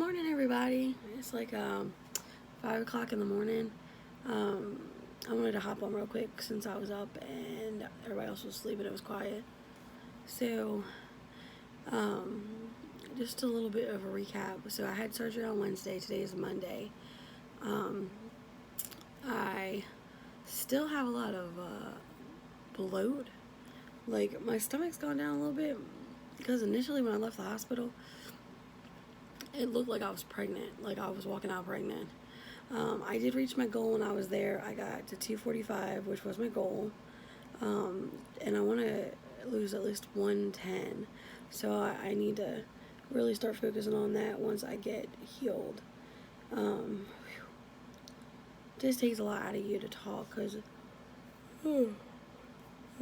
morning, everybody. It's like 5 o'clock in the morning. I wanted to hop on real quick since I was up and everybody else was asleep and it was quiet. So, um, just a little bit of a recap. So, I had surgery on Wednesday. Today is Monday. Um, I still have a lot of bloat. Like, my stomach's gone down a little bit because initially when I left the hospital, it looked like I was pregnant, like I was walking out pregnant. I did reach my goal when I was there. I got to 245, which was my goal. And I want to lose at least 110. So I need to really start focusing on that once I get healed. Just takes a lot out of you to talk because I'm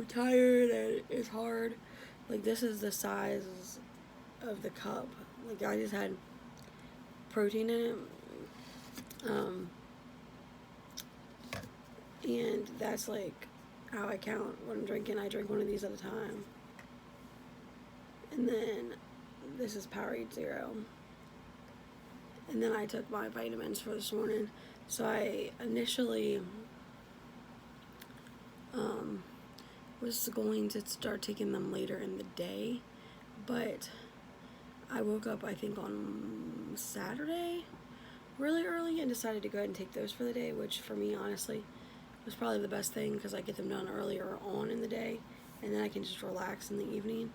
tired and it's hard. Like, this is the size of the cup. Like, I just had protein in it. And that's like how I count what I'm drinking. I drink one of these at a time. And then this is Powerade Zero. And then I took my vitamins for this morning. So I initially was going to start taking them later in the day, but I woke up, I think, on Saturday really early and decided to go ahead and take those for the day, which for me, honestly, was probably the best thing because I get them done earlier on in the day and then I can just relax in the evening.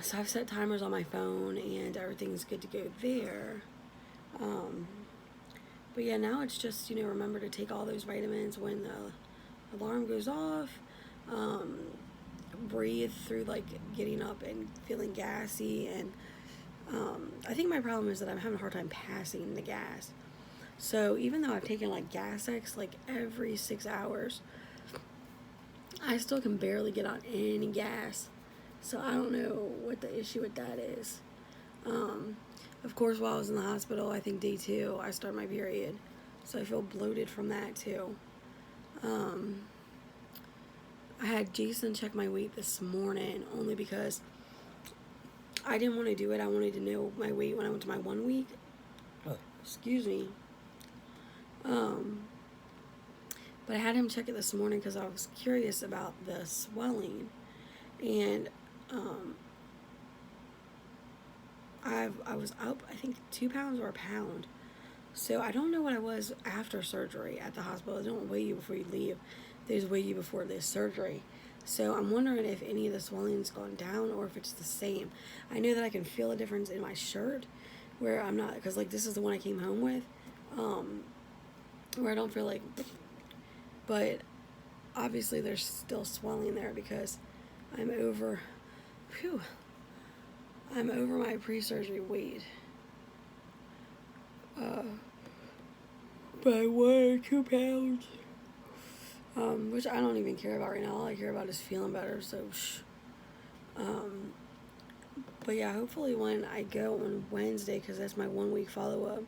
So I've set timers on my phone and everything's good to go there. But yeah, now it's just, remember to take all those vitamins when the alarm goes off. Breathe through like getting up and feeling gassy, and I think my problem is that I'm having a hard time passing the gas. So even though I've taken like Gas-X like every 6 hours, I still can barely get on any gas. So I don't know what the issue with that is. Of course, while I was in the hospital, I think day 2, I started my period. So I feel bloated from that too. I had Jason check my weight this morning only because I didn't want to do it. I wanted to know my weight when I went to my 1 week. Excuse me. But I had him check it this morning because I was curious about the swelling. And I was up, I think, 2 pounds or a pound. So I don't know what I was after surgery at the hospital. They don't weigh you before you leave. They just weigh you before this surgery. So I'm wondering if any of the swelling's gone down or if it's the same. I know that I can feel a difference in my shirt where I'm not, because like this is the one I came home with, where I don't feel like, but obviously there's still swelling there because I'm over my pre-surgery weight. By 1 or 2 pounds. Which I don't even care about right now. All I care about is feeling better, so but yeah, hopefully when I go on Wednesday, because that's my 1 week follow-up,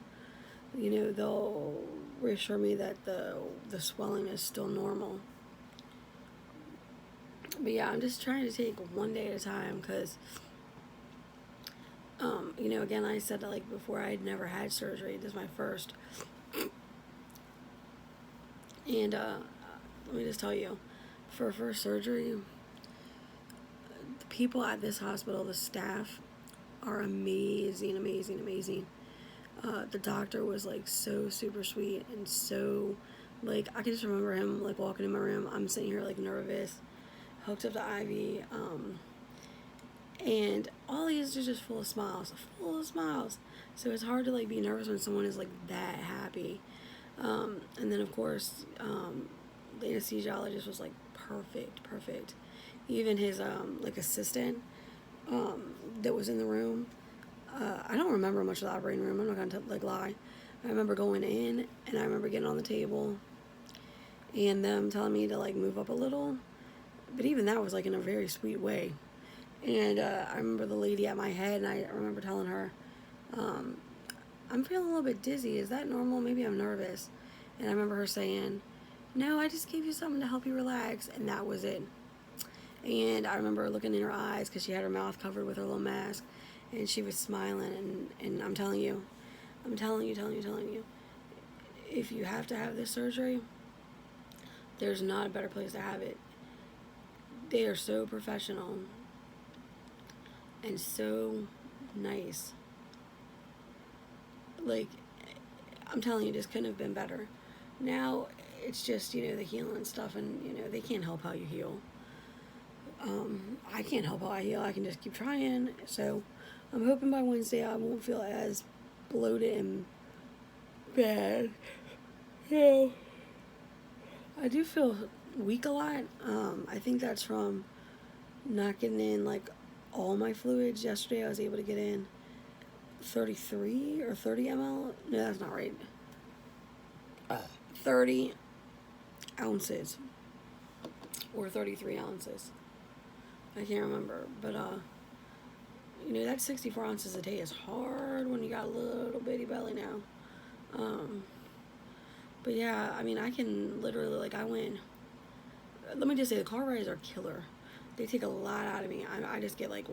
they'll reassure me that the swelling is still normal. But yeah, I'm just trying to take one day at a time because, again, I said that like before, I'd never had surgery. This is my first. And let me just tell you, for first surgery, the people at this hospital, the staff, are amazing, amazing, amazing. The doctor was like so super sweet and so, like, I can just remember him like walking in my room. I'm sitting here like nervous, hooked up to IV, and all he is just full of smiles, So it's hard to like be nervous when someone is like that happy. And then of course, the anesthesiologist was like perfect. Even his like assistant that was in the room. I don't remember much of the operating room. I'm not gonna like lie. I remember going in and I remember getting on the table and them telling me to like move up a little. But even that was like in a very sweet way. And I remember the lady at my head, and I remember telling her, I'm feeling a little bit dizzy. Is that normal? Maybe I'm nervous. And I remember her saying, no, I just gave you something to help you relax. And that was it. And I remember looking in her eyes because she had her mouth covered with her little mask. and she was smiling, and I'm telling you, telling you, if you have to have this surgery, there's not a better place to have it. They are so professional and so nice. Like, I'm telling you, this couldn't have been better. Now, it's just, the healing stuff, and, they can't help how you heal. I can't help how I heal. I can just keep trying. So, I'm hoping by Wednesday I won't feel as bloated and bad. Yeah. I do feel weak a lot. I think that's from not getting in, like, all my fluids. Yesterday I was able to get in 33 or 30 ml. No, that's not right. 30 ounces or 33 ounces. I can't remember, but that 64 ounces a day is hard when you got a little bitty belly now. But yeah, I mean, I can literally, like, let me just say, the car rides are killer. They take a lot out of me. I just get like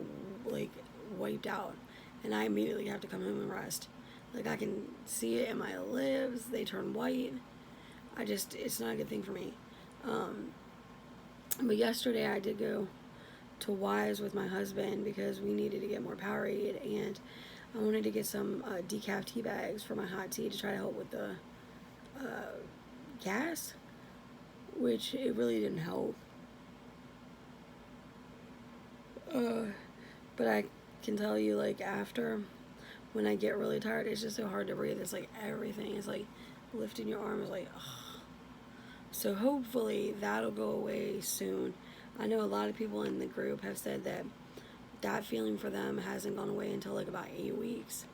wiped out, and I immediately have to come home and rest. Like, I can see it in my lips. They turn white. It's not a good thing for me. But yesterday I did go to Wise with my husband because we needed to get more Powerade, and I wanted to get some decaf tea bags for my hot tea to try to help with the gas, which it really didn't help. But I can tell you, like, after, when I get really tired, it's just so hard to breathe. It's like everything is like lifting your arm is like, ugh. So hopefully that'll go away soon. I know a lot of people in the group have said that feeling for them hasn't gone away until like about 8 weeks.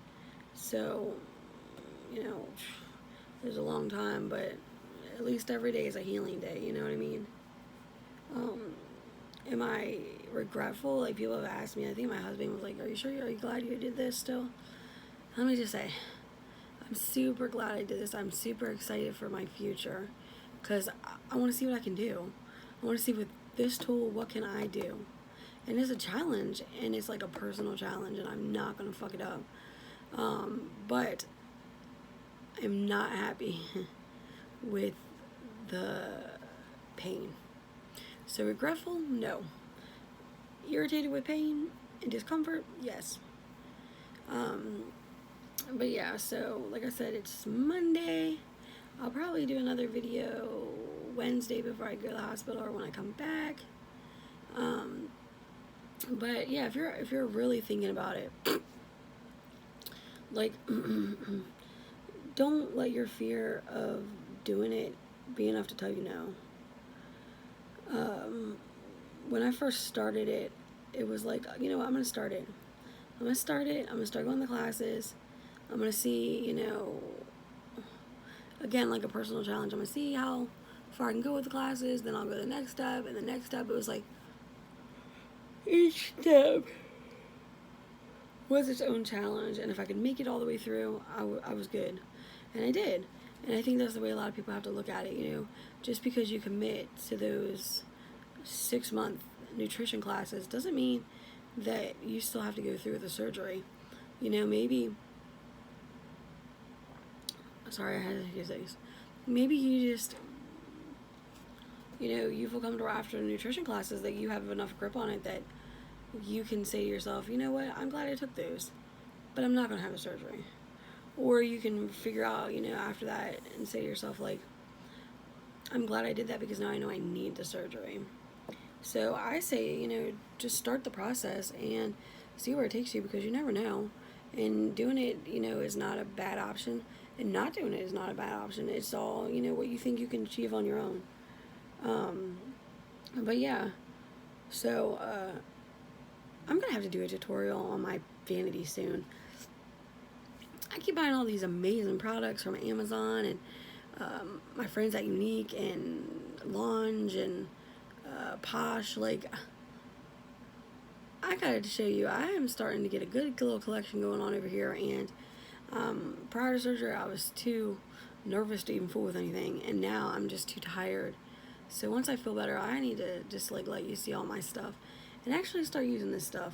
So, there's a long time, but at least every day is a healing day, you know what I mean? Am I regretful? Like, people have asked me, I think my husband was like, are you glad you did this still? Let me just say, I'm super glad I did this. I'm super excited for my future, because I want to see what I can do. I want to see with this tool, what can I do? And it's a challenge, and it's like a personal challenge, and I'm not going to fuck it up. But I'm not happy with the pain. So regretful? No. Irritated with pain and discomfort? Yes. But yeah, so like I said, it's Monday. I'll probably do another video Wednesday before I go to the hospital or when I come back. But yeah, if you're really thinking about it, like, don't let your fear of doing it be enough to tell you no. When I first started it, it was like, I'm going to start it. I'm going to start going to classes. I'm going to see, again, like a personal challenge. I'm going to see how far I can go with the classes. Then I'll go to the next step. And the next step, it was like, each step was its own challenge. And if I could make it all the way through, I was good. And I did. And I think that's the way a lot of people have to look at it, Just because you commit to those 6-month nutrition classes doesn't mean that you still have to go through the surgery. Maybe, sorry, I had to use these. Maybe you just, you feel comfortable after the nutrition classes that you have enough grip on it that you can say to yourself, you know what, I'm glad I took those, but I'm not going to have a surgery. Or you can figure out, after that and say to yourself, like, I'm glad I did that because now I know I need the surgery. So I say, just start the process and see where it takes you, because you never know. And doing it, is not a bad option. And not doing it is not a bad option. It's all, what you think you can achieve on your own. But yeah. So, I'm going to have to do a tutorial on my vanity soon. I keep buying all these amazing products from Amazon and my friends at Unique and Longe and Posh. Like, I gotta show you, I am starting to get a good little collection going on over here. And prior to surgery, I was too nervous to even fool with anything, and now I'm just too tired. So once I feel better, I need to just like let you see all my stuff and actually start using this stuff.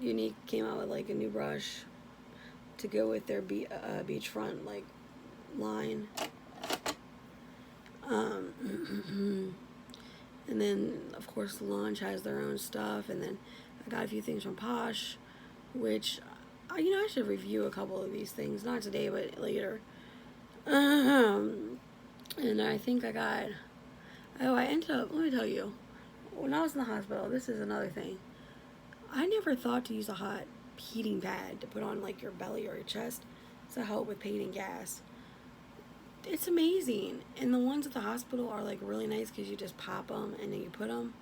Younique came out with like a new brush to go with their beachfront like line. And then of course Launch has their own stuff, and then I got a few things from Posh, which I should review a couple of these things, not today but later. And I think I ended up, let me tell you, when I was in the hospital, this is another thing. I never thought to use a hot heating pad to put on like your belly or your chest to help with pain and gas. It's amazing. And the ones at the hospital are like really nice because you just pop them and then you put them.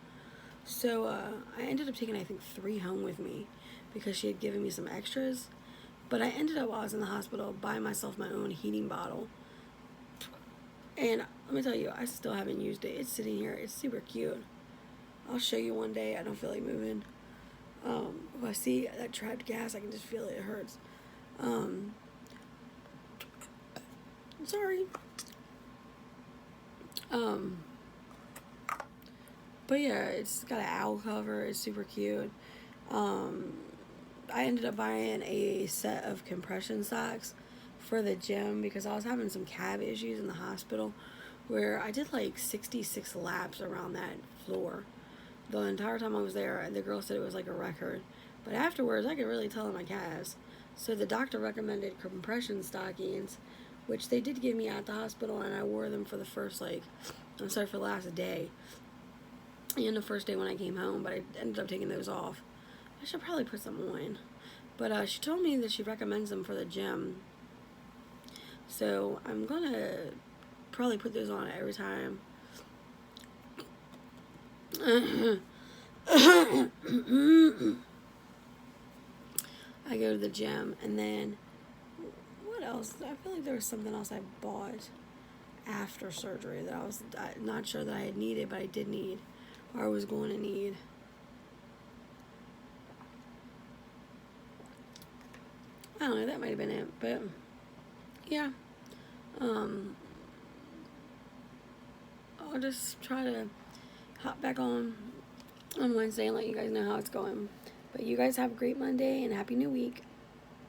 So I ended up taking I think 3 home with me because she had given me some extras. But I ended up, while I was in the hospital, buying myself my own heating bottle. And let me tell you, I still haven't used it. It's sitting here. It's super cute. I'll show you one day. I don't feel like moving. If I see that trapped gas, I can just feel it. It hurts. Sorry. But yeah, it's got an owl cover. It's super cute. I ended up buying a set of compression socks for the gym because I was having some calf issues in the hospital where I did like 66 laps around that floor the entire time I was there, and the girl said it was like a record. But afterwards, I could really tell in my calves. So the doctor recommended compression stockings, which they did give me at the hospital, and I wore them for the first, for the last day. And the first day when I came home, but I ended up taking those off. I should probably put some on. But she told me that she recommends them for the gym. So I'm going to probably put those on every time. I go to the gym. And then, what else? I feel like there was something else I bought after surgery that I was not sure that I had needed, but I did need, or I was going to need. I don't know, that might have been it, but yeah. I'll just try to hop back on Wednesday and let you guys know how it's going. But you guys have a great Monday and Happy New Week.